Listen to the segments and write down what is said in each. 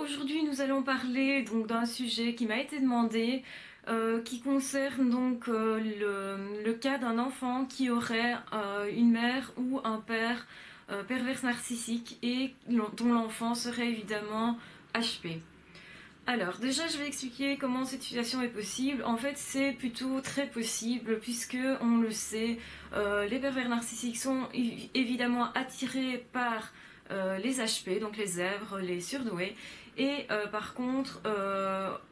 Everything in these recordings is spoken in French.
Aujourd'hui, nous allons parler donc d'un sujet qui m'a été demandé, qui concerne donc le cas d'un enfant qui aurait une mère ou un père pervers narcissique et dont l'enfant serait évidemment HP. Alors, déjà, je vais expliquer comment cette situation est possible. En fait, c'est plutôt très possible puisque, on le sait, les pervers narcissiques sont évidemment attirés par les HP, donc les zèbres, les surdoués. Et par contre,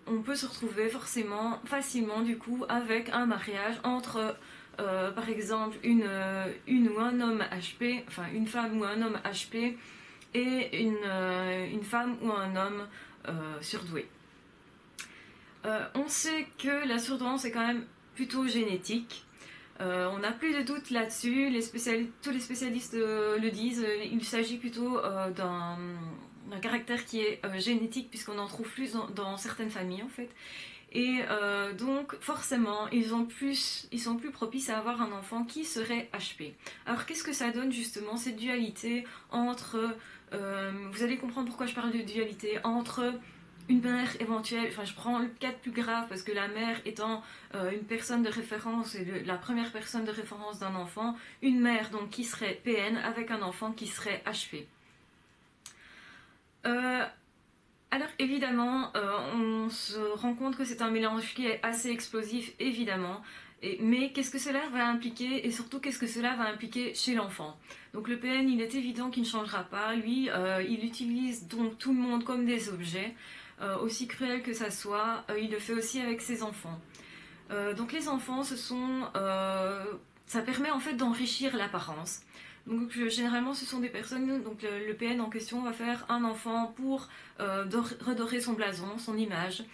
on peut se retrouver forcément, facilement du coup, avec un mariage entre, par exemple, une ou un homme HP, enfin une femme ou un homme HP, et une femme ou un homme surdoué. On sait que la surdouance est quand même plutôt génétique. On n'a plus de doute là-dessus, tous les spécialistes le disent, il s'agit plutôt d'un caractère qui est génétique puisqu'on en trouve plus dans certaines familles en fait. Et donc forcément ils sont plus propices à avoir un enfant qui serait HP. Alors qu'est-ce que ça donne justement cette dualité entre, vous allez comprendre pourquoi je parle de dualité, entre une mère éventuelle, enfin je prends le cas le plus grave parce que la mère étant une personne de référence et la première personne de référence d'un enfant, une mère donc qui serait PN avec un enfant qui serait HP. Euh, alors évidemment, on se rend compte que c'est un mélange qui est assez explosif, évidemment. Mais qu'est-ce que cela va impliquer et surtout qu'est-ce que cela va impliquer chez l'enfant? Donc le PN, il est évident qu'il ne changera pas. Lui, il utilise donc tout le monde comme des objets. Aussi cruel que ça soit, il le fait aussi avec ses enfants. Donc les enfants, ça permet en fait d'enrichir l'apparence. Donc généralement ce sont des personnes, donc le PN en question va faire un enfant pour redorer son blason, son image,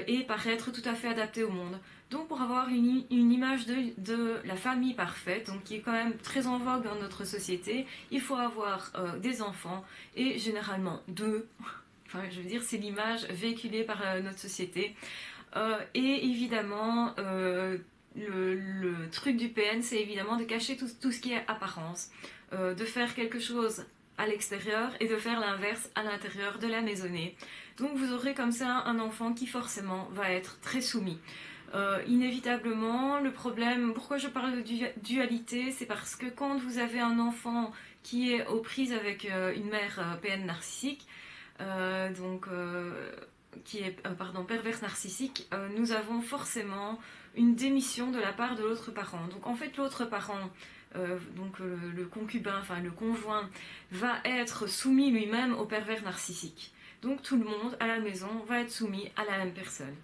et paraître tout à fait adapté au monde. Donc pour avoir une image de la famille parfaite, donc qui est quand même très en vogue dans notre société, il faut avoir des enfants, et généralement deux. Enfin, je veux dire, c'est l'image véhiculée par notre société. Et évidemment, le truc du PN, c'est évidemment de cacher tout ce qui est apparence, de faire quelque chose à l'extérieur et de faire l'inverse à l'intérieur de la maisonnée. Donc vous aurez comme ça un enfant qui forcément va être très soumis. Inévitablement, le problème, pourquoi je parle de dualité, c'est parce que quand vous avez un enfant qui est aux prises avec une mère PN narcissique, donc qui est pardon, perverse narcissique, nous avons forcément une démission de la part de l'autre parent. Donc en fait l'autre parent, le concubin, enfin le conjoint, va être soumis lui-même au pervers narcissique. Donc tout le monde à la maison va être soumis à la même personne.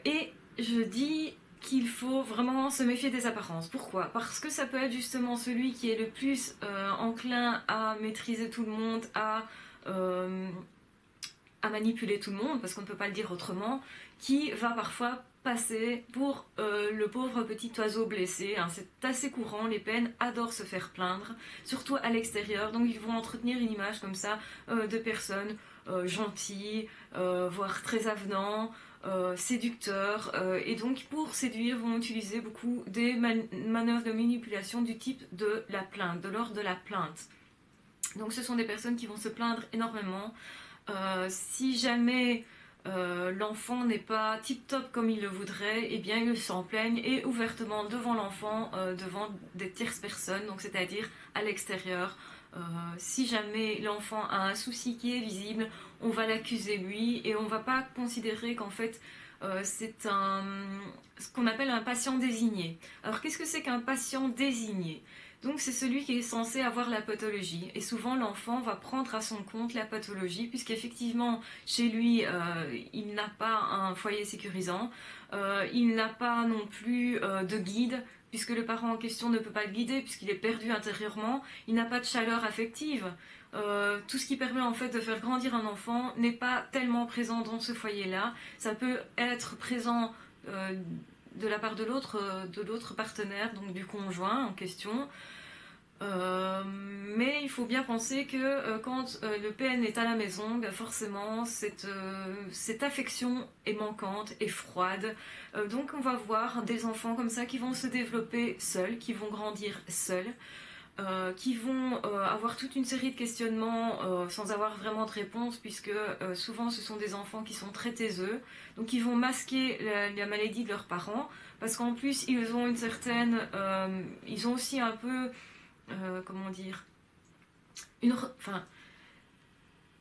Et je dis qu'il faut vraiment se méfier des apparences. Pourquoi? Parce que ça peut être justement celui qui est le plus enclin à maîtriser tout le monde, euh, à manipuler tout le monde, parce qu'on ne peut pas le dire autrement, qui va parfois passer pour le pauvre petit oiseau blessé. Hein. C'est assez courant, les peines adorent se faire plaindre, surtout à l'extérieur, donc ils vont entretenir une image comme ça de personnes gentilles, voire très avenants, séducteurs, et donc pour séduire vont utiliser beaucoup des manœuvres de manipulation du type de la plainte, de l'ordre de la plainte. Donc ce sont des personnes qui vont se plaindre énormément. Si jamais l'enfant n'est pas tip-top comme il le voudrait, eh bien ils s'en plaignent et ouvertement devant l'enfant, devant des tierces personnes, donc c'est-à-dire à l'extérieur. Si jamais l'enfant a un souci qui est visible, on va l'accuser lui et on va pas considérer qu'en fait c'est ce qu'on appelle un patient désigné. Alors qu'est-ce que c'est qu'un patient désigné? Donc c'est celui qui est censé avoir la pathologie. Et souvent l'enfant va prendre à son compte la pathologie, puisqu'effectivement chez lui il n'a pas un foyer sécurisant, il n'a pas non plus de guide, puisque le parent en question ne peut pas le guider, puisqu'il est perdu intérieurement, il n'a pas de chaleur affective. Tout ce qui permet en fait de faire grandir un enfant n'est pas tellement présent dans ce foyer-là. Ça peut être présent de la part de l'autre partenaire, donc du conjoint en question. Mais il faut bien penser que quand le PN est à la maison, ben forcément cette affection est manquante et froide. Donc on va voir des enfants comme ça qui vont se développer seuls, qui vont grandir seuls. qui vont avoir toute une série de questionnements sans avoir vraiment de réponse, puisque souvent ce sont des enfants qui sont très taiseux, donc ils vont masquer la maladie de leurs parents, parce qu'en plus ils ont une certaine... ils ont aussi un peu... comment dire enfin,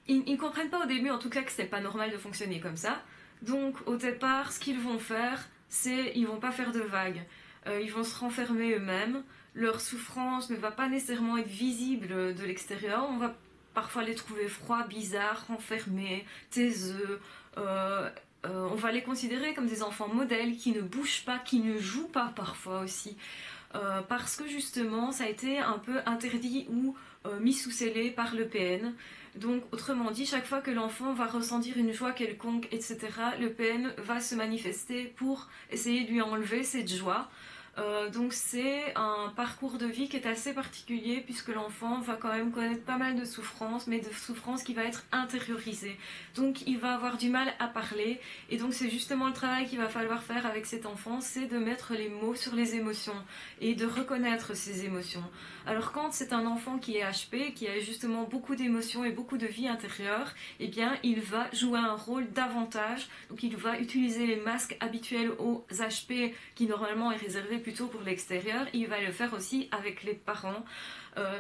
ils ne comprennent pas au début en tout cas que c'est pas normal de fonctionner comme ça. Donc au départ, ce qu'ils vont faire, c'est ils vont pas faire de vagues. Ils vont se renfermer eux-mêmes. Leur souffrance ne va pas nécessairement être visible de l'extérieur. On va parfois les trouver froids, bizarres, renfermés, taiseux. On va les considérer comme des enfants modèles qui ne bougent pas, qui ne jouent pas parfois aussi. Parce que justement ça a été un peu interdit ou mis sous scellé par le PN. Donc autrement dit, chaque fois que l'enfant va ressentir une joie quelconque, etc., le PN va se manifester pour essayer de lui enlever cette joie. Donc c'est un parcours de vie qui est assez particulier, puisque l'enfant va quand même connaître pas mal de souffrances, mais de souffrances qui va être intériorisée. Donc il va avoir du mal à parler, et donc c'est justement le travail qu'il va falloir faire avec cet enfant, c'est de mettre les mots sur les émotions et de reconnaître ses émotions. Alors quand c'est un enfant qui est HP, qui a justement beaucoup d'émotions et beaucoup de vie intérieure, eh bien il va jouer un rôle davantage, donc il va utiliser les masques habituels aux HP qui normalement est réservé plutôt pour l'extérieur. Il va le faire aussi avec les parents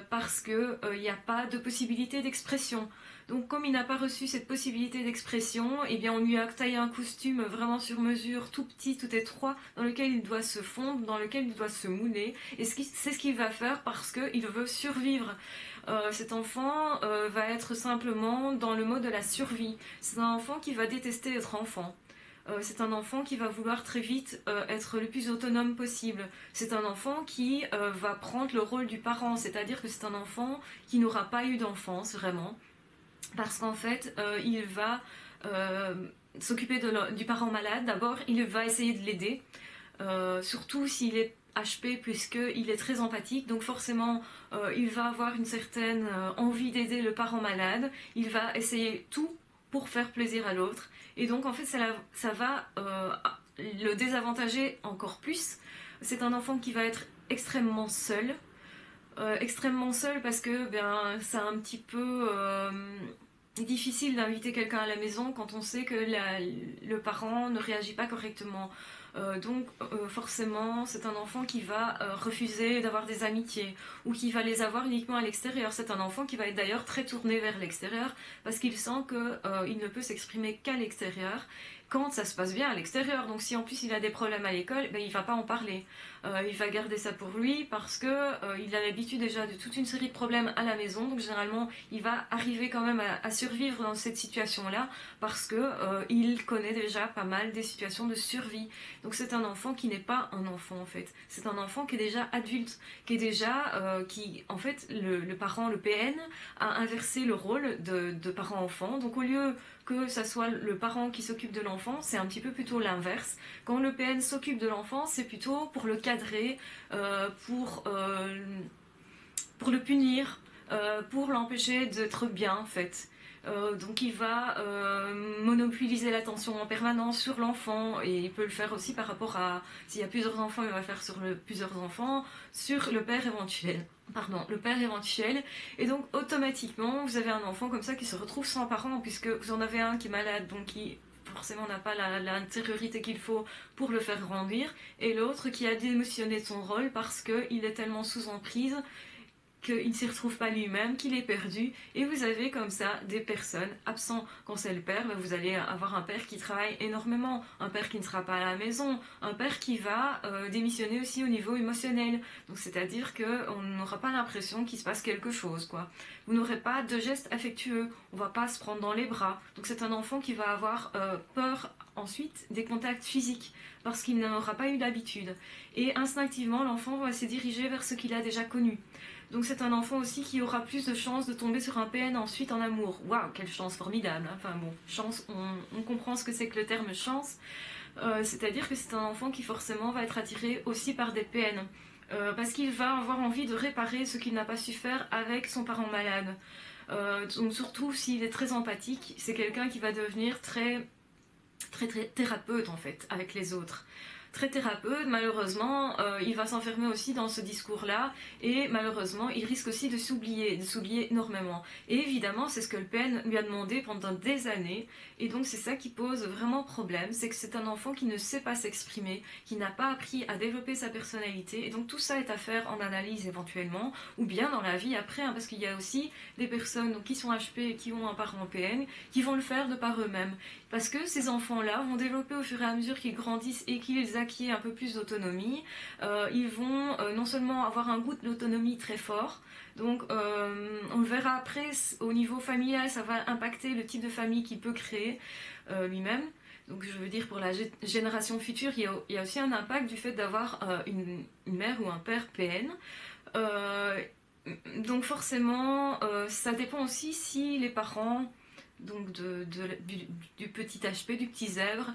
parce qu'il n'y a pas de possibilité d'expression. Donc comme il n'a pas reçu cette possibilité d'expression, eh bien on lui a taillé un costume vraiment sur mesure, tout petit, tout étroit, dans lequel il doit se fondre, dans lequel il doit se mouler. Et c'est ce qu'il va faire parce qu'il veut survivre. Cet enfant va être simplement dans le mode de la survie. C'est un enfant qui va détester être enfant. C'est un enfant qui va vouloir très vite être le plus autonome possible. C'est un enfant qui va prendre le rôle du parent, c'est-à-dire que c'est un enfant qui n'aura pas eu d'enfance vraiment, parce qu'en fait, il va s'occuper du parent malade. D'abord, il va essayer de l'aider, surtout s'il est HP, puisqu'il est très empathique, donc forcément il va avoir une certaine envie d'aider le parent malade. Il va essayer tout pour faire plaisir à l'autre, et donc en fait ça va le désavantager encore plus. C'est un enfant qui va être extrêmement seul parce que c'est un petit peu difficile d'inviter quelqu'un à la maison quand on sait que le parent ne réagit pas correctement. Donc forcément c'est un enfant qui va refuser d'avoir des amitiés, ou qui va les avoir uniquement à l'extérieur. C'est un enfant qui va être d'ailleurs très tourné vers l'extérieur parce qu'il sent qu'il ne peut s'exprimer qu'à l'extérieur quand ça se passe bien à l'extérieur. Donc si en plus il a des problèmes à l'école, il va pas en parler. Il va garder ça pour lui parce que il a l'habitude déjà de toute une série de problèmes à la maison. Donc généralement il va arriver quand même à survivre dans cette situation-là parce que il connaît déjà pas mal des situations de survie. Donc c'est un enfant qui n'est pas un enfant en fait. C'est un enfant qui est déjà adulte, qui est déjà qui en fait le parent, le PN a inversé le rôle de parent-enfant. Donc au lieu que ça soit le parent qui s'occupe de l'enfant, c'est un petit peu plutôt l'inverse. Quand le PN s'occupe de l'enfant, c'est plutôt pour le cadrer, pour le punir, pour l'empêcher d'être bien en fait. Donc il va monopoliser l'attention en permanence sur l'enfant, et il peut le faire aussi par rapport à, s'il y a plusieurs enfants, il va faire sur plusieurs enfants, sur le père éventuel. Et donc automatiquement vous avez un enfant comme ça qui se retrouve sans parent, puisque vous en avez un qui est malade, donc qui forcément n'a pas l'intériorité qu'il faut pour le faire grandir, et l'autre qui a démissionné de son rôle parce qu'il est tellement sous emprise qu'il ne s'y retrouve pas lui-même, qu'il est perdu. Et vous avez comme ça des personnes absentes. Quand c'est le père, vous allez avoir un père qui travaille énormément, un père qui ne sera pas à la maison, un père qui va démissionner aussi au niveau émotionnel. Donc c'est-à-dire qu'on n'aura pas l'impression qu'il se passe quelque chose, quoi. Vous n'aurez pas de gestes affectueux, on va pas se prendre dans les bras. Donc c'est un enfant qui va avoir peur ensuite des contacts physiques, parce qu'il n'en aura pas eu l'habitude. Et instinctivement, l'enfant va se diriger vers ce qu'il a déjà connu. Donc c'est un enfant aussi qui aura plus de chances de tomber sur un PN ensuite en amour. Waouh, quelle chance formidable, hein. Enfin bon, chance, on comprend ce que c'est que le terme chance. C'est-à-dire que c'est un enfant qui forcément va être attiré aussi par des PN. Parce qu'il va avoir envie de réparer ce qu'il n'a pas su faire avec son parent malade. Donc surtout s'il est très empathique, c'est quelqu'un qui va devenir très thérapeute en fait avec les autres. très thérapeute, malheureusement, il va s'enfermer aussi dans ce discours-là et malheureusement, il risque aussi de s'oublier énormément. Et évidemment, c'est ce que le PN lui a demandé pendant des années et donc c'est ça qui pose vraiment problème, c'est que c'est un enfant qui ne sait pas s'exprimer, qui n'a pas appris à développer sa personnalité et donc tout ça est à faire en analyse éventuellement ou bien dans la vie après, hein, parce qu'il y a aussi des personnes donc, qui sont HP et qui ont un parent PN qui vont le faire de par eux-mêmes. Parce que ces enfants-là vont développer au fur et à mesure qu'ils grandissent et qu'ils acquièrent un peu plus d'autonomie. Ils vont non seulement avoir un goût de l'autonomie très fort, donc on le verra après au niveau familial, ça va impacter le type de famille qu'il peut créer lui-même. Donc je veux dire pour la génération future, il y a aussi un impact du fait d'avoir une mère ou un père PN. Donc forcément, ça dépend aussi si les parents donc du petit HP, du petit zèbre,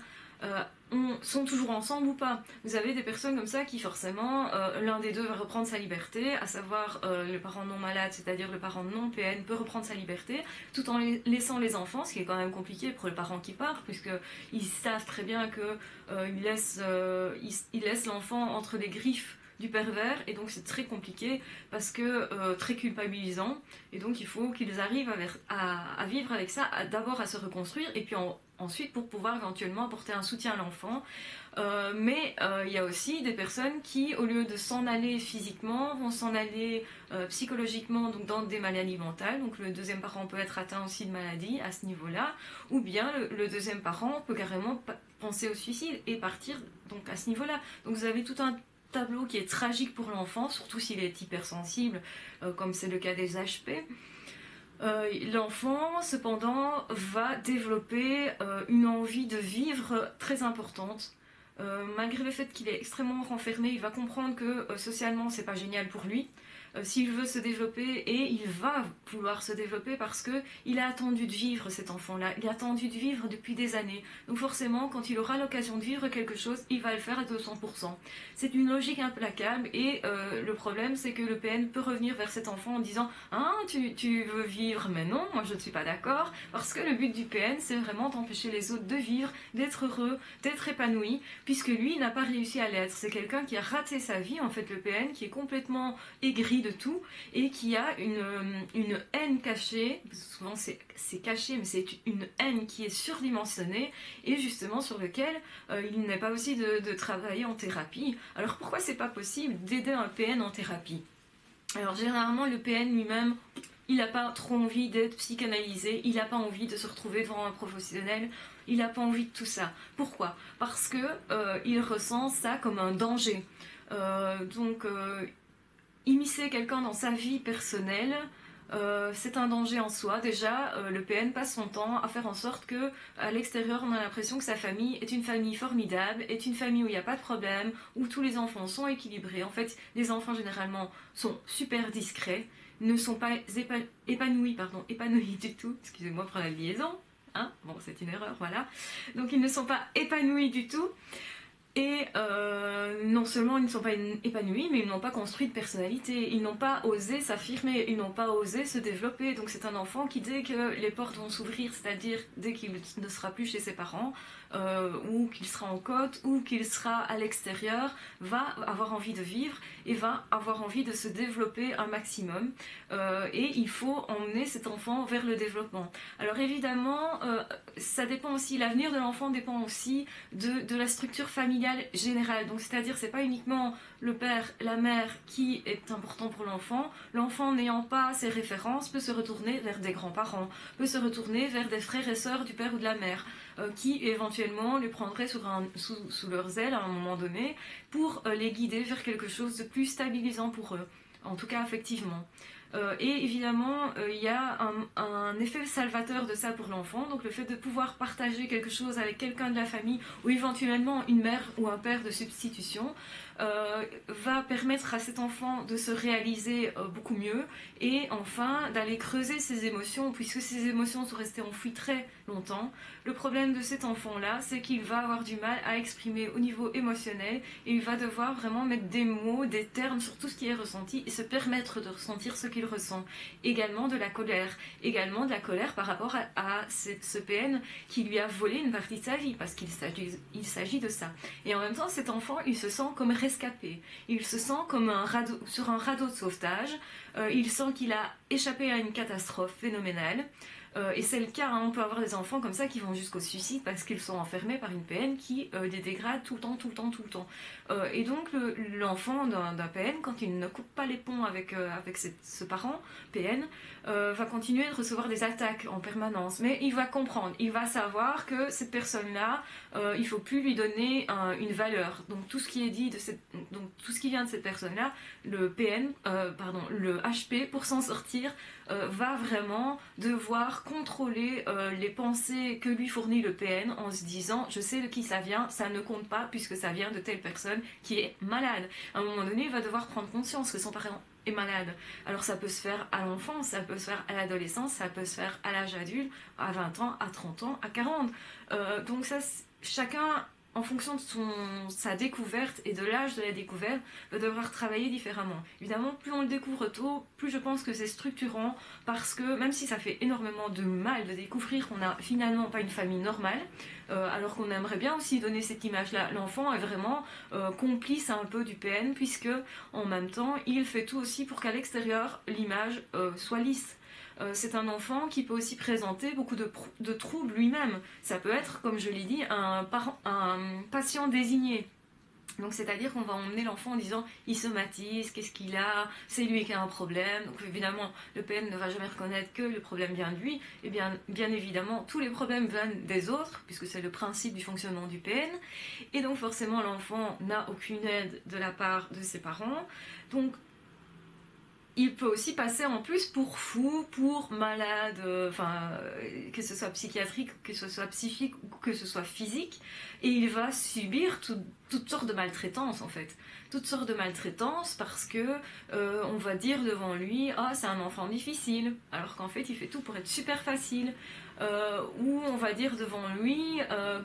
sont toujours ensemble ou pas. Vous avez des personnes comme ça qui forcément, l'un des deux va reprendre sa liberté, à savoir le parent non malade, c'est-à-dire le parent non PN peut reprendre sa liberté, tout en laissant les enfants, ce qui est quand même compliqué pour le parent qui part, puisqu'ils savent très bien qu'ils laissent l'enfant entre les griffes du pervers et donc c'est très compliqué parce que très culpabilisant et donc il faut qu'ils arrivent à vivre avec ça, d'abord à se reconstruire et puis ensuite pour pouvoir éventuellement apporter un soutien à l'enfant. Mais il y a aussi des personnes qui au lieu de s'en aller physiquement vont s'en aller psychologiquement donc dans des maladies mentales, donc le deuxième parent peut être atteint aussi de maladies à ce niveau-là, ou bien le deuxième parent peut carrément penser au suicide et partir donc à ce niveau-là. Donc vous avez tout un tableau qui est tragique pour l'enfant, surtout s'il est hypersensible, comme c'est le cas des HP. L'enfant, cependant, va développer une envie de vivre très importante. Malgré le fait qu'il est extrêmement renfermé, il va comprendre que socialement, c'est pas génial pour lui. S'il veut se développer, et il va vouloir se développer parce que il a attendu de vivre cet enfant-là, il a attendu de vivre depuis des années. Donc forcément, quand il aura l'occasion de vivre quelque chose, il va le faire à 200%. C'est une logique implacable et le problème, c'est que le PN peut revenir vers cet enfant en disant « Ah, tu veux vivre ?» Mais non, moi je ne suis pas d'accord, parce que le but du PN, c'est vraiment d'empêcher les autres de vivre, d'être heureux, d'être épanoui, puisque lui, il n'a pas réussi à l'être. C'est quelqu'un qui a raté sa vie, en fait, le PN, qui est complètement aigri de tout et qui a une haine cachée, souvent c'est caché mais c'est une haine qui est surdimensionnée et justement sur lequel il n'est pas possible de travailler en thérapie. Alors pourquoi c'est pas possible d'aider un PN en thérapie? Alors généralement le PN lui-même il n'a pas trop envie d'être psychanalysé, il n'a pas envie de se retrouver devant un professionnel, il n'a pas envie de tout ça. Pourquoi? Parce que il ressent ça comme un danger. Immiscer quelqu'un dans sa vie personnelle, c'est un danger en soi. Déjà, le PN passe son temps à faire en sorte que, à l'extérieur, on a l'impression que sa famille est une famille formidable, est une famille où il n'y a pas de problème, où tous les enfants sont équilibrés. En fait, les enfants généralement sont super discrets, ne sont pas épanouis du tout. Excusez-moi pour la liaison. Hein, bon, c'est une erreur, voilà. Donc, ils ne sont pas épanouis du tout. Et non seulement ils ne sont pas épanouis, mais ils n'ont pas construit de personnalité, ils n'ont pas osé s'affirmer, ils n'ont pas osé se développer. Donc c'est un enfant qui, dès que les portes vont s'ouvrir, c'est-à-dire dès qu'il ne sera plus chez ses parents, ou qu'il sera en côte, ou qu'il sera à l'extérieur, va avoir envie de vivre et va avoir envie de se développer un maximum. Et il faut emmener cet enfant vers le développement. Alors évidemment, ça dépend aussi, l'avenir de l'enfant dépend aussi de la structure familiale générale. Donc c'est-à-dire c'est pas uniquement le père, la mère qui est important pour l'enfant. L'enfant n'ayant pas ses références peut se retourner vers des grands-parents, peut se retourner vers des frères et sœurs du père ou de la mère, qui éventuellement les prendraient sous leurs ailes à un moment donné pour les guider vers quelque chose de plus stabilisant pour eux, en tout cas affectivement. Et évidemment, il y a un effet salvateur de ça pour l'enfant, donc le fait de pouvoir partager quelque chose avec quelqu'un de la famille ou éventuellement une mère ou un père de substitution va permettre à cet enfant de se réaliser beaucoup mieux et enfin d'aller creuser ses émotions, puisque ses émotions sont restées enfouies très longtemps. Le problème de cet enfant-là, c'est qu'il va avoir du mal à exprimer au niveau émotionnel et il va devoir vraiment mettre des mots, des termes sur tout ce qui est ressenti et se permettre de ressentir ce qu'il qu'il ressent. Également de la colère par rapport à ce PN qui lui a volé une partie de sa vie, parce qu'il s'agit de ça. Et en même temps, cet enfant, il se sent comme rescapé, il se sent comme sur un radeau de sauvetage, il sent qu'il a échappé à une catastrophe phénoménale. Et c'est le cas, hein, on peut avoir des enfants comme ça qui vont jusqu'au suicide parce qu'ils sont enfermés par une PN qui les dégrade tout le temps. Et donc l'enfant d'un PN, quand il ne coupe pas les ponts avec ce parent PN, va continuer de recevoir des attaques en permanence. Mais il va comprendre, il va savoir que cette personne-là, il ne faut plus lui donner une valeur. Donc tout ce qui est dit donc tout ce qui vient de cette personne-là, le HP, pour s'en sortir, va vraiment devoir contrôler les pensées que lui fournit le PN en se disant je sais de qui ça vient, ça ne compte pas puisque ça vient de telle personne qui est malade. À un moment donné, il va devoir prendre conscience que son parent est malade. Alors ça peut se faire à l'enfance, ça peut se faire à l'adolescence, ça peut se faire à l'âge adulte, à 20 ans, à 30 ans, à 40. Donc ça, chacun, en fonction de sa découverte et de l'âge de la découverte, va devoir travailler différemment. Évidemment, plus on le découvre tôt, plus je pense que c'est structurant, parce que même si ça fait énormément de mal de découvrir qu'on n'a finalement pas une famille normale, alors qu'on aimerait bien aussi donner cette image-là, l'enfant est vraiment complice un peu du PN, puisque en même temps, il fait tout aussi pour qu'à l'extérieur, l'image soit lisse. C'est un enfant qui peut aussi présenter beaucoup de troubles lui-même. Ça peut être, comme je l'ai dit, un patient désigné. Donc c'est-à-dire qu'on va emmener l'enfant en disant il somatise, qu'est-ce qu'il a, c'est lui qui a un problème. Donc évidemment le PN ne va jamais reconnaître que le problème vient de lui, et bien évidemment tous les problèmes viennent des autres, puisque c'est le principe du fonctionnement du PN, et donc forcément l'enfant n'a aucune aide de la part de ses parents. Donc il peut aussi passer en plus pour fou, pour malade, que ce soit psychiatrique, que ce soit psychique ou que ce soit physique, et il va subir toutes sortes de maltraitances en fait. Toutes sortes de maltraitances parce que on va dire devant lui « Ah, c'est un enfant difficile », alors qu'en fait il fait tout pour être super facile. Ou on va dire devant lui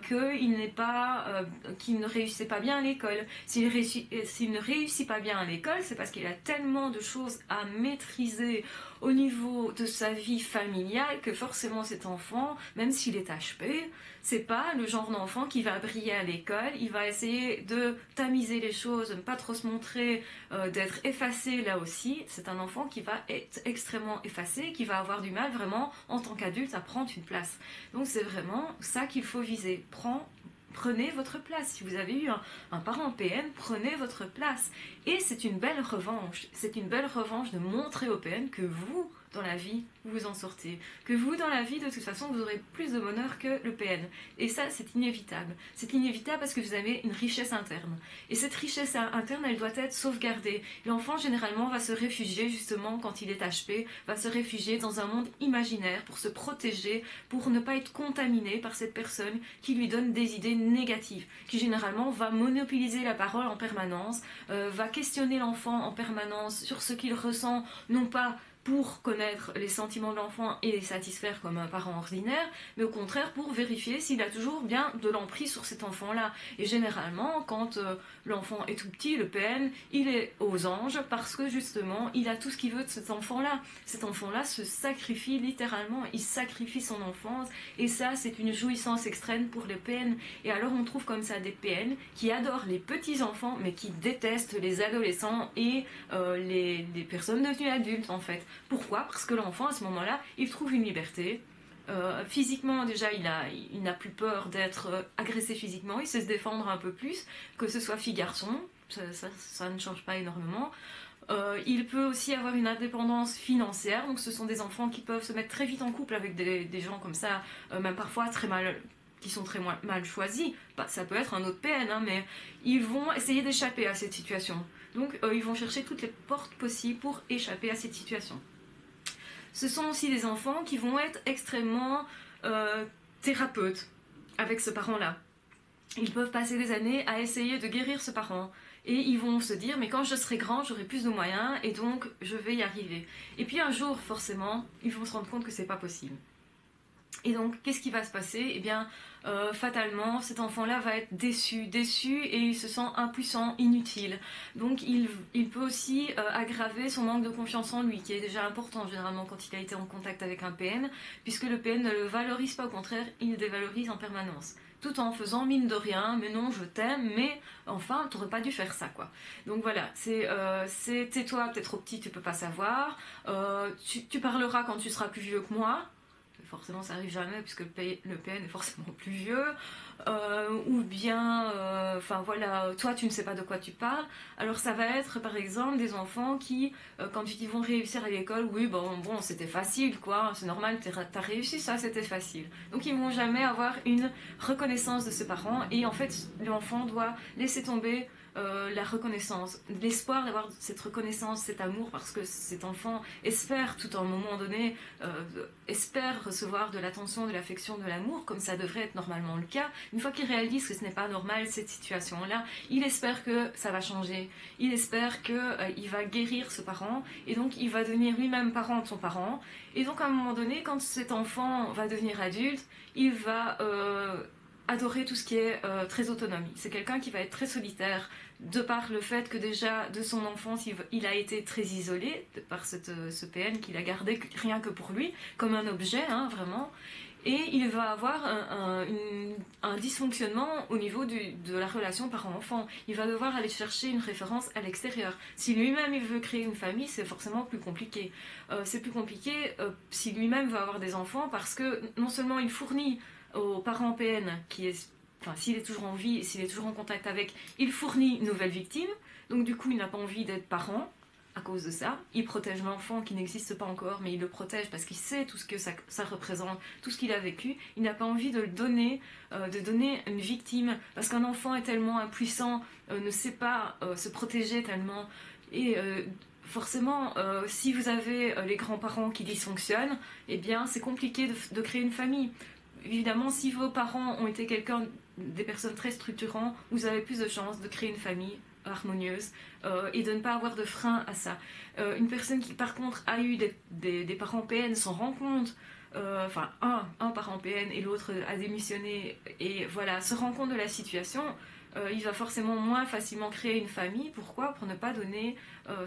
qu'il ne réussissait pas bien à l'école. S'il ne réussit pas bien à l'école, c'est parce qu'il a tellement de choses à maîtriser au niveau de sa vie familiale que forcément cet enfant, même s'il est HP, c'est pas le genre d'enfant qui va briller à l'école. Il va essayer de tamiser les choses, de ne pas trop se montrer, d'être effacé là aussi. C'est un enfant qui va être extrêmement effacé, qui va avoir du mal vraiment en tant qu'adulte à prendre une place. Donc c'est vraiment ça qu'il faut viser. Prenez votre place. Si vous avez eu un parent PN, prenez votre place. Et c'est une belle revanche. C'est une belle revanche de montrer au PN que vous, dans la vie, vous en sortez. Que vous, dans la vie, de toute façon, vous aurez plus de bonheur que le PN. Et ça, c'est inévitable. C'est inévitable parce que vous avez une richesse interne. Et cette richesse interne, elle doit être sauvegardée. L'enfant, généralement, va se réfugier, justement, quand il est HP, va se réfugier dans un monde imaginaire pour se protéger, pour ne pas être contaminé par cette personne qui lui donne des idées négatives, qui généralement va monopoliser la parole en permanence, va questionner l'enfant en permanence sur ce qu'il ressent, non pas pour connaître les sentiments de l'enfant et les satisfaire comme un parent ordinaire, mais au contraire pour vérifier s'il a toujours bien de l'emprise sur cet enfant-là. Et généralement, quand l'enfant est tout petit, le PN, il est aux anges parce que justement, il a tout ce qu'il veut de cet enfant-là. Cet enfant-là se sacrifie littéralement, il sacrifie son enfance, et ça, c'est une jouissance extrême pour les PN. Et alors, on trouve comme ça des PN qui adorent les petits-enfants, mais qui détestent les adolescents et les personnes devenues adultes, en fait. Pourquoi ? Parce que l'enfant, à ce moment-là, il trouve une liberté. Physiquement, déjà, il n'a plus peur d'être agressé physiquement, il sait se défendre un peu plus, que ce soit fille-garçon, ça ne change pas énormément. Il peut aussi avoir une indépendance financière, donc ce sont des enfants qui peuvent se mettre très vite en couple avec des gens comme ça, même parfois qui sont très mal choisis. Ça peut être un autre PN, hein, mais ils vont essayer d'échapper à cette situation. Donc ils vont chercher toutes les portes possibles pour échapper à cette situation. Ce sont aussi des enfants qui vont être extrêmement thérapeutes avec ce parent-là. Ils peuvent passer des années à essayer de guérir ce parent. Et ils vont se dire, mais quand je serai grand, j'aurai plus de moyens, et donc je vais y arriver. Et puis un jour, forcément, ils vont se rendre compte que c'est pas possible. Et donc, qu'est-ce qui va se passer? Eh bien, fatalement, cet enfant-là va être déçu, et il se sent impuissant, inutile. Donc, il peut aussi aggraver son manque de confiance en lui, qui est déjà important généralement quand il a été en contact avec un PN, puisque le PN ne le valorise pas, au contraire, il le dévalorise en permanence. Tout en faisant mine de rien, mais non, je t'aime, mais enfin, t'aurais pas dû faire ça, quoi. Donc voilà, c'est tais-toi, t'es trop petit, tu peux pas savoir. Tu parleras quand tu seras plus vieux que moi. Forcément ça arrive jamais puisque le PN est forcément plus vieux, ou bien enfin voilà, toi tu ne sais pas de quoi tu parles. Alors ça va être par exemple des enfants qui quand ils vont réussir à l'école, oui bon c'était facile quoi, c'est normal, t'as réussi, ça c'était facile. Donc ils vont jamais avoir une reconnaissance de ses parents, et en fait l'enfant doit laisser tomber la reconnaissance, l'espoir d'avoir cette reconnaissance, cet amour, parce que cet enfant espère tout à un moment donné, espère recevoir de l'attention, de l'affection, de l'amour, comme ça devrait être normalement le cas. Une fois qu'il réalise que ce n'est pas normal cette situation-là, il espère que ça va changer, il espère qu'il va guérir ce parent, et donc il va devenir lui-même parent de son parent, et donc à un moment donné, quand cet enfant va devenir adulte, il va adorer tout ce qui est très autonomie. C'est quelqu'un qui va être très solitaire, de par le fait que déjà de son enfance il a été très isolé, de par ce PN qu'il a gardé rien que pour lui, comme un objet, hein, vraiment. Et il va avoir un dysfonctionnement au niveau de la relation parent-enfant. Il va devoir aller chercher une référence à l'extérieur. Si lui-même il veut créer une famille, c'est forcément plus compliqué. C'est plus compliqué si lui-même veut avoir des enfants, parce que non seulement il fournit aux parents PN, enfin, s'il est toujours en vie et s'il est toujours en contact avec, il fournit une nouvelle victime. Donc du coup, il n'a pas envie d'être parent à cause de ça. Il protège l'enfant qui n'existe pas encore, mais il le protège parce qu'il sait tout ce que ça représente, tout ce qu'il a vécu. Il n'a pas envie de donner une victime, parce qu'un enfant est tellement impuissant, ne sait pas se protéger tellement. Et forcément, si vous avez les grands-parents qui dysfonctionnent, eh bien c'est compliqué de créer une famille. Évidemment, si vos parents ont été des personnes très structurantes, vous avez plus de chances de créer une famille harmonieuse et de ne pas avoir de frein à ça. Une personne qui par contre a eu des parents PN s'en rend compte, enfin un parent PN et l'autre a démissionné, et voilà, se rend compte de la situation, il va forcément moins facilement créer une famille. Pourquoi? Pour ne pas donner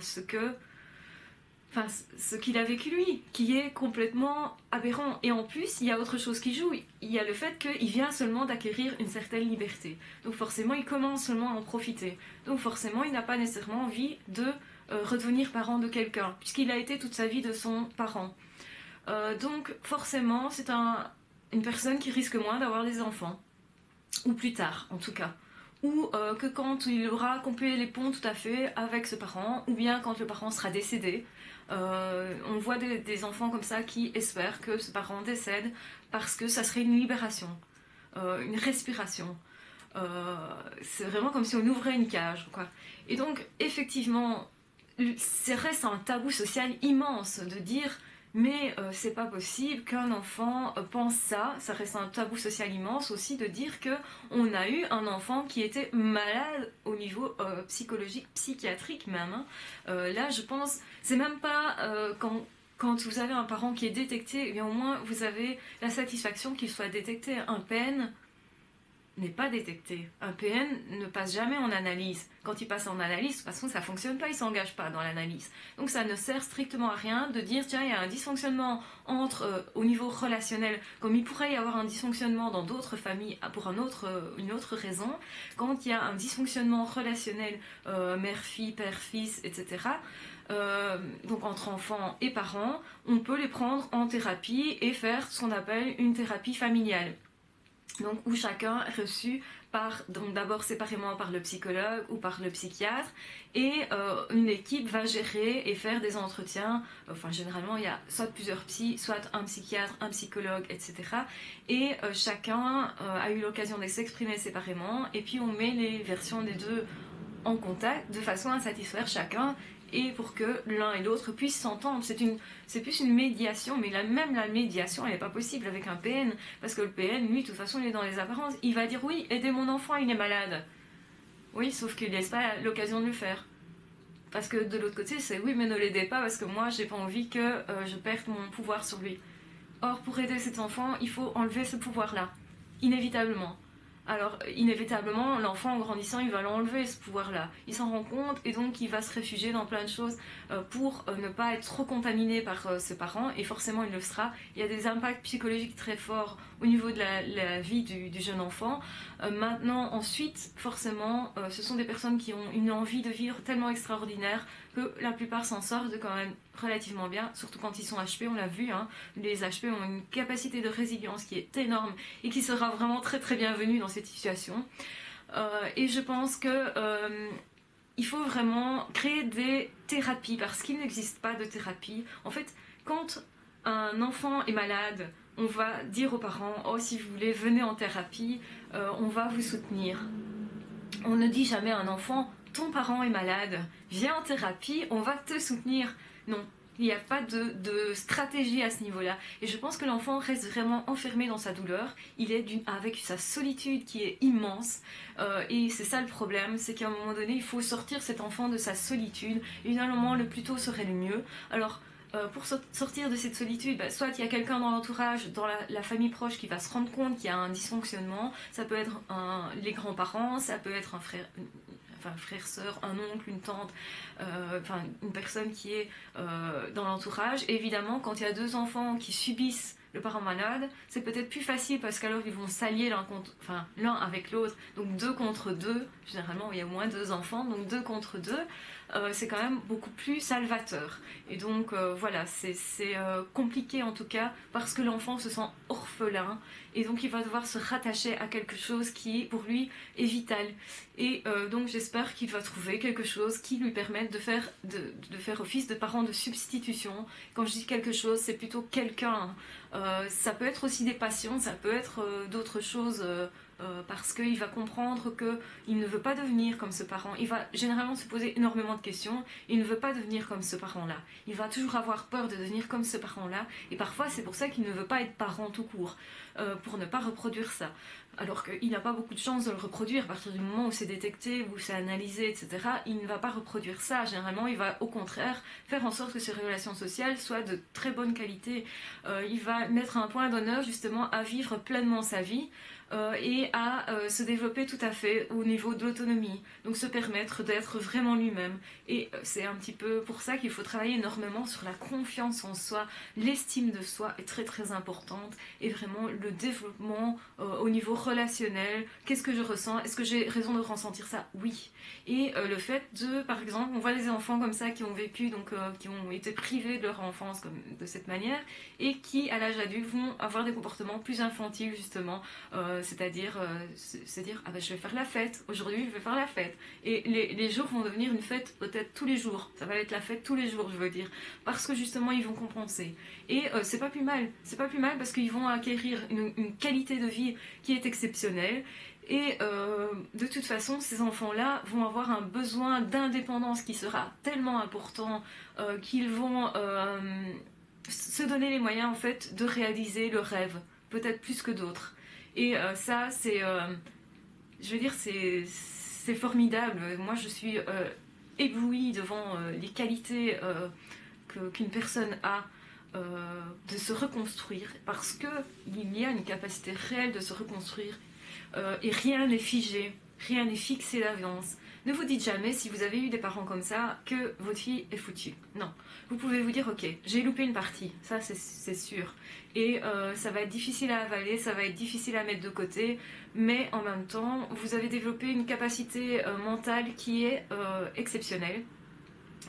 ce qu'il a vécu lui, qui est complètement aberrant. Et en plus, il y a autre chose qui joue. Il y a le fait qu'il vient seulement d'acquérir une certaine liberté. Donc forcément, il commence seulement à en profiter. Donc forcément, il n'a pas nécessairement envie de redevenir parent de quelqu'un, puisqu'il a été toute sa vie de son parent. Donc forcément, c'est une personne qui risque moins d'avoir des enfants. Ou plus tard, en tout cas. Ou que quand il aura coupé les ponts tout à fait avec ce parent, ou bien quand le parent sera décédé. On voit des enfants comme ça qui espèrent que ce parent décède parce que ça serait une libération, une respiration. C'est vraiment comme si on ouvrait une cage, quoi. Et donc, effectivement, ça reste un tabou social immense de dire mais c'est pas possible qu'un enfant pense ça. Ça reste un tabou social immense aussi de dire que on a eu un enfant qui était malade au niveau psychologique, psychiatrique même, hein. Là, je pense, c'est même pas quand vous avez un parent qui est détecté, eh bien au moins vous avez la satisfaction qu'il soit détecté. Un PN n'est pas détecté. Un PN ne passe jamais en analyse. Quand il passe en analyse, de toute façon, ça ne fonctionne pas, il ne s'engage pas dans l'analyse. Donc ça ne sert strictement à rien de dire, tiens, il y a un dysfonctionnement au niveau relationnel, comme il pourrait y avoir un dysfonctionnement dans d'autres familles pour une autre raison. Quand il y a un dysfonctionnement relationnel, mère-fille, père-fils, etc., donc entre enfants et parents, on peut les prendre en thérapie et faire ce qu'on appelle une thérapie familiale. Donc où chacun est reçu donc d'abord séparément par le psychologue ou par le psychiatre, et une équipe va gérer et faire des entretiens. Enfin généralement il y a soit plusieurs psys, soit un psychiatre, un psychologue, etc. Et chacun a eu l'occasion de s'exprimer séparément, et puis on met les versions des deux en contact de façon à satisfaire chacun et pour que l'un et l'autre puissent s'entendre. C'est plus une médiation, mais même la médiation, elle n'est pas possible avec un PN, parce que le PN, lui, de toute façon, il est dans les apparences. Il va dire, oui, aidez mon enfant, il est malade. Oui, sauf qu'il ne laisse pas l'occasion de le faire. Parce que de l'autre côté, c'est, oui, mais ne l'aidez pas, parce que moi, j'ai pas envie que je perde mon pouvoir sur lui. Or, pour aider cet enfant, il faut enlever ce pouvoir-là, inévitablement. Alors, inévitablement, l'enfant, en grandissant, il va l'enlever, ce pouvoir-là. Il s'en rend compte et donc il va se réfugier dans plein de choses pour ne pas être trop contaminé par ses parents, et forcément, il le sera. Il y a des impacts psychologiques très forts au niveau de la vie du jeune enfant. Maintenant, ensuite, forcément, ce sont des personnes qui ont une envie de vivre tellement extraordinaire que la plupart s'en sortent quand même relativement bien, surtout quand ils sont HP, on l'a vu, hein. Les HP ont une capacité de résilience qui est énorme et qui sera vraiment très très bienvenue dans cette situation. Et je pense que il faut vraiment créer des thérapies parce qu'il n'existe pas de thérapie. En fait, quand un enfant est malade, on va dire aux parents, oh si vous voulez, venez en thérapie, on va vous soutenir. On ne dit jamais à un enfant, ton parent est malade, viens en thérapie, on va te soutenir. Non, il n'y a pas de stratégie à ce niveau-là. Et je pense que l'enfant reste vraiment enfermé dans sa douleur. Il est avec sa solitude qui est immense. Et c'est ça le problème, c'est qu'à un moment donné, il faut sortir cet enfant de sa solitude. Évidemment, le plus tôt serait le mieux. Alors, pour sortir de cette solitude, soit il y a quelqu'un dans l'entourage, dans la famille proche qui va se rendre compte qu'il y a un dysfonctionnement, ça peut être les grands-parents, ça peut être un frère, sœur, un oncle, une tante, une personne qui est dans l'entourage. Et évidemment, quand il y a deux enfants qui subissent le parent malade, c'est peut-être plus facile parce qu'alors ils vont s'allier l'un avec l'autre, donc deux contre deux. Généralement, il y a au moins deux enfants, donc deux contre deux. C'est quand même beaucoup plus salvateur. Et donc voilà, c'est compliqué en tout cas parce que l'enfant se sent orphelin et donc il va devoir se rattacher à quelque chose qui pour lui est vital. Et donc j'espère qu'il va trouver quelque chose qui lui permette de faire office de parent de substitution. Quand je dis quelque chose, c'est plutôt quelqu'un. Ça peut être aussi des passions, ça peut être d'autres choses. Parce qu'il va comprendre qu'il ne veut pas devenir comme ce parent. Il va généralement se poser énormément de questions. Il ne veut pas devenir comme ce parent-là. Il va toujours avoir peur de devenir comme ce parent-là. Et parfois, c'est pour ça qu'il ne veut pas être parent tout court, pour ne pas reproduire ça. Alors qu'il n'a pas beaucoup de chance de le reproduire. À partir du moment où c'est détecté, où c'est analysé, etc., il ne va pas reproduire ça. Généralement, il va au contraire faire en sorte que ses relations sociales soient de très bonne qualité. Il va mettre un point d'honneur justement à vivre pleinement sa vie. Et à se développer tout à fait au niveau de l'autonomie, donc se permettre d'être vraiment lui-même. Et c'est un petit peu pour ça qu'il faut travailler énormément sur la confiance en soi. L'estime de soi est très très importante, et vraiment le développement au niveau relationnel. Qu'est-ce que je ressens? Est-ce que j'ai raison de ressentir ça? Oui. Et le fait de, par exemple, on voit des enfants comme ça qui ont vécu, donc qui ont été privés de leur enfance de cette manière, et qui à l'âge adulte vont avoir des comportements plus infantiles justement, c'est-à-dire se dire ah ben je vais faire la fête, aujourd'hui je vais faire la fête, et les jours vont devenir une fête peut-être tous les jours, ça va être la fête tous les jours je veux dire, parce que justement ils vont compenser. Et c'est pas plus mal parce qu'ils vont acquérir une qualité de vie qui est exceptionnelle. Et de toute façon, ces enfants-là vont avoir un besoin d'indépendance qui sera tellement important qu'ils vont se donner les moyens en fait de réaliser le rêve, peut-être plus que d'autres. Et ça, je veux dire, c'est formidable. Moi, je suis éblouie devant les qualités qu'une personne a de se reconstruire, parce qu'il y a une capacité réelle de se reconstruire, et rien n'est figé, rien n'est fixé d'avance. Ne vous dites jamais, si vous avez eu des parents comme ça, que votre fille est foutue. Non. Vous pouvez vous dire, ok, j'ai loupé une partie, ça c'est sûr. Et ça va être difficile à avaler, ça va être difficile à mettre de côté, mais en même temps, vous avez développé une capacité mentale qui est exceptionnelle.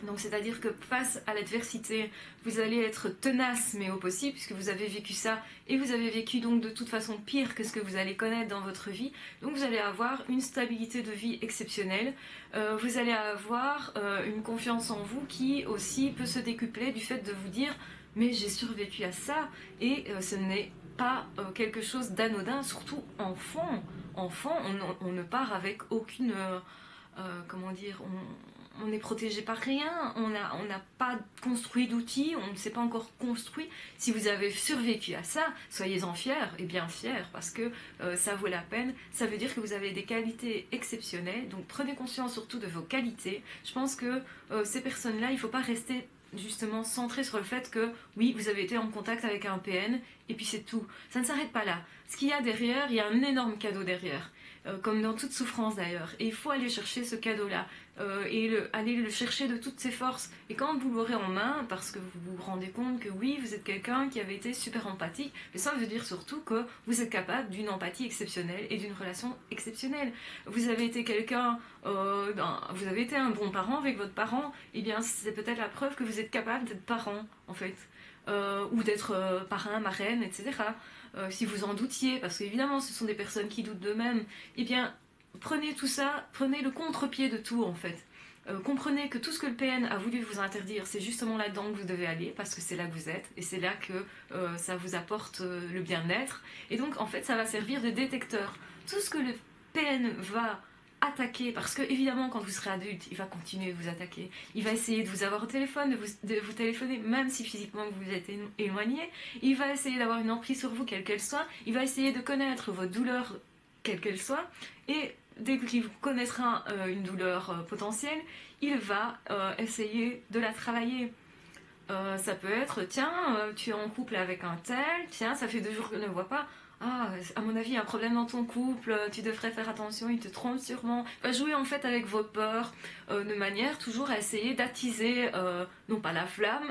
Donc c'est-à-dire que face à l'adversité, vous allez être tenace mais au possible, puisque vous avez vécu ça, et vous avez vécu donc de toute façon pire que ce que vous allez connaître dans votre vie. Donc vous allez avoir une stabilité de vie exceptionnelle, vous allez avoir une confiance en vous qui aussi peut se décupler du fait de vous dire mais j'ai survécu à ça, et ce n'est pas quelque chose d'anodin, surtout enfant. Enfant, on ne part avec aucune... comment dire, on n'est protégé par rien, on n'a pas construit d'outils, on ne s'est pas encore construit. Si vous avez survécu à ça, soyez-en fiers, et bien fiers, parce que ça vaut la peine. Ça veut dire que vous avez des qualités exceptionnelles, donc prenez conscience surtout de vos qualités. Je pense que ces personnes-là, il ne faut pas rester justement centré sur le fait que oui, vous avez été en contact avec un PN et puis c'est tout. Ça ne s'arrête pas là. Ce qu'il y a derrière, il y a un énorme cadeau derrière. Comme dans toute souffrance d'ailleurs. Et il faut aller chercher ce cadeau-là. Aller le chercher de toutes ses forces. Et quand vous l'aurez en main, parce que vous vous rendez compte que oui, vous êtes quelqu'un qui avait été super empathique, mais ça veut dire surtout que vous êtes capable d'une empathie exceptionnelle et d'une relation exceptionnelle. Vous avez été quelqu'un, vous avez été un bon parent avec votre parent, et bien c'est peut-être la preuve que vous êtes capable d'être parent, en fait. Ou d'être parrain, marraine, etc. Si vous en doutiez, parce qu'évidemment ce sont des personnes qui doutent d'eux-mêmes, eh bien prenez tout ça, prenez le contre-pied de tout en fait. Comprenez que tout ce que le PN a voulu vous interdire, c'est justement là-dedans que vous devez aller, parce que c'est là que vous êtes, et c'est là que ça vous apporte le bien-être. Et donc en fait ça va servir de détecteur. Tout ce que le PN va attaquer, parce que évidemment quand vous serez adulte, il va continuer de vous attaquer. Il va essayer de vous avoir au téléphone, de vous téléphoner, même si physiquement vous êtes éloigné. Il va essayer d'avoir une emprise sur vous, quelle qu'elle soit. Il va essayer de connaître votre douleur, quelle qu'elle soit. Et dès qu'il vous connaîtra une douleur potentielle, il va essayer de la travailler. Ça peut être, tiens, tu es en couple avec un tel, tiens, ça fait 2 jours que je ne le vois pas. Ah, à mon avis, il y a un problème dans ton couple, tu devrais faire attention, il te trompe sûrement. Va jouer en fait avec vos peurs, de manière toujours à essayer d'attiser, non pas la flamme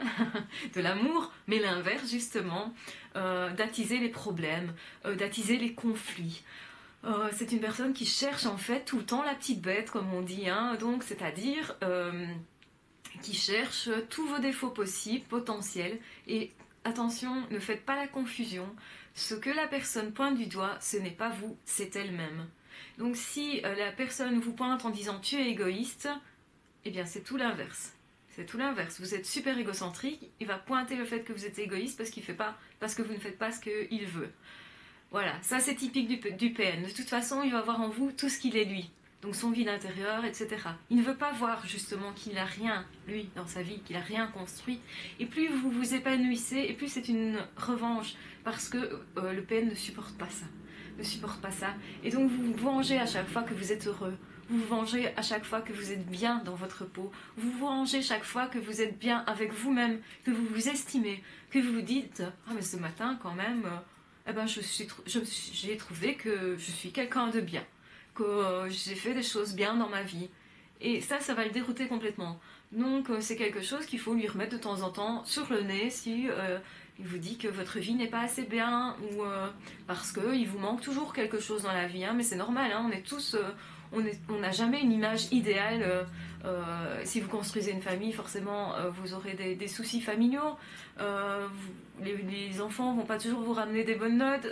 de l'amour, mais l'inverse justement, d'attiser les problèmes, d'attiser les conflits. C'est une personne qui cherche en fait tout le temps la petite bête, comme on dit, hein, donc c'est-à-dire qui cherche tous vos défauts possibles, potentiels, et attention, ne faites pas la confusion. Ce que la personne pointe du doigt, ce n'est pas vous, c'est elle-même. Donc si la personne vous pointe en disant tu es égoïste, eh bien c'est tout l'inverse. C'est tout l'inverse. Vous êtes super égocentrique, il va pointer le fait que vous êtes égoïste parce que vous ne faites pas ce qu'il veut. Voilà, ça c'est typique du PN. De toute façon, il va voir en vous tout ce qu'il est lui. Donc son vide intérieur, etc. Il ne veut pas voir justement qu'il n'a rien, lui, dans sa vie, qu'il n'a rien construit. Et plus vous vous épanouissez, et plus c'est une revanche, parce que le PN ne supporte pas ça. Ne supporte pas ça. Et donc vous vous vengez à chaque fois que vous êtes heureux. Vous vous vengez à chaque fois que vous êtes bien dans votre peau. Vous vous vengez chaque fois que vous êtes bien avec vous-même, que vous vous estimez, que vous vous dites « Ah mais ce matin quand même... eh ben, j'ai trouvé que je suis quelqu'un de bien, que j'ai fait des choses bien dans ma vie. » Et ça va le dérouter complètement. Donc c'est quelque chose qu'il faut lui remettre de temps en temps sur le nez si il vous dit que votre vie n'est pas assez bien ou parce qu'il vous manque toujours quelque chose dans la vie. Hein, mais c'est normal, hein, on est tous... on n'a jamais une image idéale. Si vous construisez une famille, forcément, vous aurez des soucis familiaux. Les enfants vont pas toujours vous ramener des bonnes notes.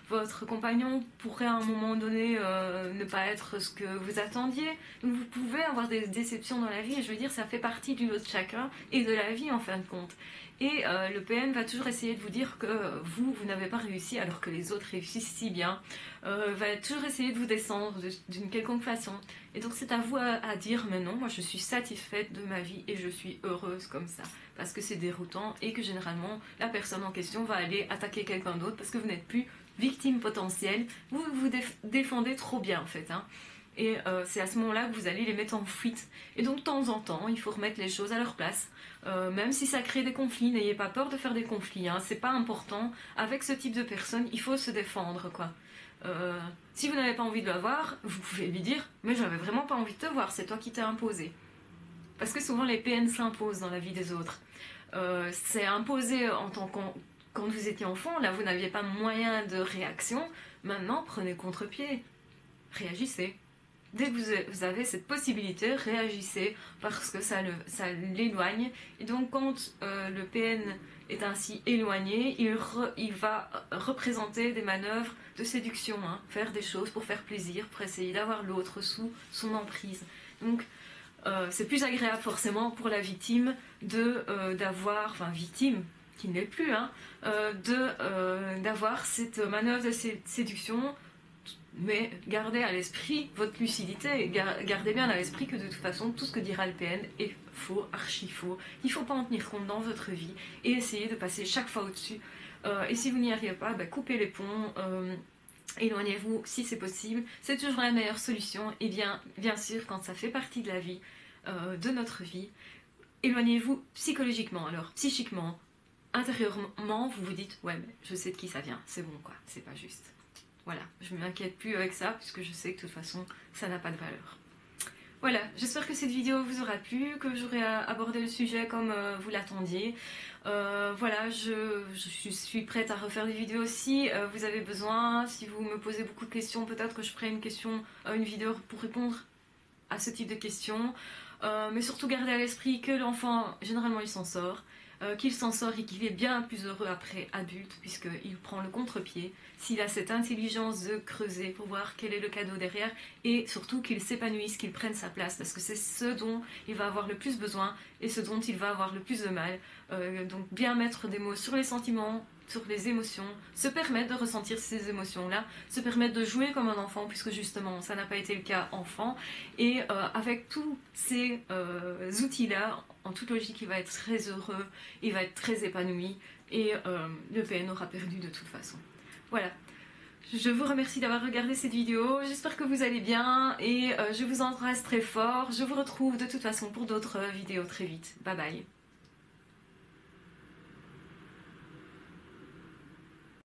Votre compagnon pourrait à un moment donné ne pas être ce que vous attendiez. Donc vous pouvez avoir des déceptions dans la vie. Et je veux dire, ça fait partie du lot de chacun et de la vie en fin de compte. Et le PN va toujours essayer de vous dire que vous n'avez pas réussi alors que les autres réussissent si bien. Va toujours essayer de vous descendre d'une quelconque façon. Et donc c'est à vous à dire, mais non, moi je suis satisfaite de ma vie et je suis heureuse comme ça. Parce que c'est déroutant et que généralement la personne en question va aller attaquer quelqu'un d'autre parce que vous n'êtes plus victime potentielle. Vous vous défendez trop bien en fait. Hein. Et c'est à ce moment-là que vous allez les mettre en fuite. Et donc de temps en temps, il faut remettre les choses à leur place. Même si ça crée des conflits, n'ayez pas peur de faire des conflits. Hein. C'est pas important. Avec ce type de personne, il faut se défendre, quoi. Si vous n'avez pas envie de le voir, vous pouvez lui dire « Mais j'avais vraiment pas envie de te voir, c'est toi qui t'es imposé. » Parce que souvent les PN s'imposent dans la vie des autres. C'est imposé en tant que... Quand vous étiez enfant, là vous n'aviez pas moyen de réaction. Maintenant, prenez contre-pied. Réagissez. Dès que vous avez cette possibilité, réagissez parce que ça l'éloigne. Et donc quand le PN est ainsi éloigné, il va représenter des manœuvres de séduction, hein, faire des choses pour faire plaisir, pour essayer d'avoir l'autre sous son emprise. Donc c'est plus agréable forcément pour la victime d'avoir, enfin victime qui ne l'est plus, hein, d'avoir cette manœuvre de séduction. Mais gardez à l'esprit votre lucidité, gardez bien à l'esprit que de toute façon tout ce que dira le PN est faux, archi faux. Il ne faut pas en tenir compte dans votre vie et essayez de passer chaque fois au-dessus. Et si vous n'y arrivez pas, coupez les ponts, éloignez-vous si c'est possible. C'est toujours la meilleure solution. Et bien sûr, quand ça fait partie de la vie, de notre vie, éloignez-vous psychologiquement. Alors psychiquement, intérieurement, vous vous dites ouais mais je sais de qui ça vient, c'est bon quoi, c'est pas juste. Voilà, je ne m'inquiète plus avec ça puisque je sais que de toute façon ça n'a pas de valeur. Voilà, j'espère que cette vidéo vous aura plu, que j'aurai abordé le sujet comme vous l'attendiez. Voilà, je suis prête à refaire des vidéos si vous avez besoin. Si vous me posez beaucoup de questions, peut-être que je ferai une vidéo pour répondre à ce type de questions. Mais surtout garder à l'esprit que l'enfant, généralement il s'en sort. Qu'il s'en sort et qu'il est bien plus heureux après adulte puisqu'il prend le contre-pied, s'il a cette intelligence de creuser pour voir quel est le cadeau derrière et surtout qu'il s'épanouisse, qu'il prenne sa place parce que c'est ce dont il va avoir le plus besoin et ce dont il va avoir le plus de mal. Donc bien mettre des mots sur les sentiments, sur les émotions, se permettre de ressentir ces émotions-là, se permettre de jouer comme un enfant puisque justement ça n'a pas été le cas enfant et avec tous ces outils-là, en toute logique il va être très heureux, il va être très épanoui et le PN aura perdu de toute façon. Voilà, je vous remercie d'avoir regardé cette vidéo, j'espère que vous allez bien et je vous embrasse très fort, je vous retrouve de toute façon pour d'autres vidéos très vite, bye bye.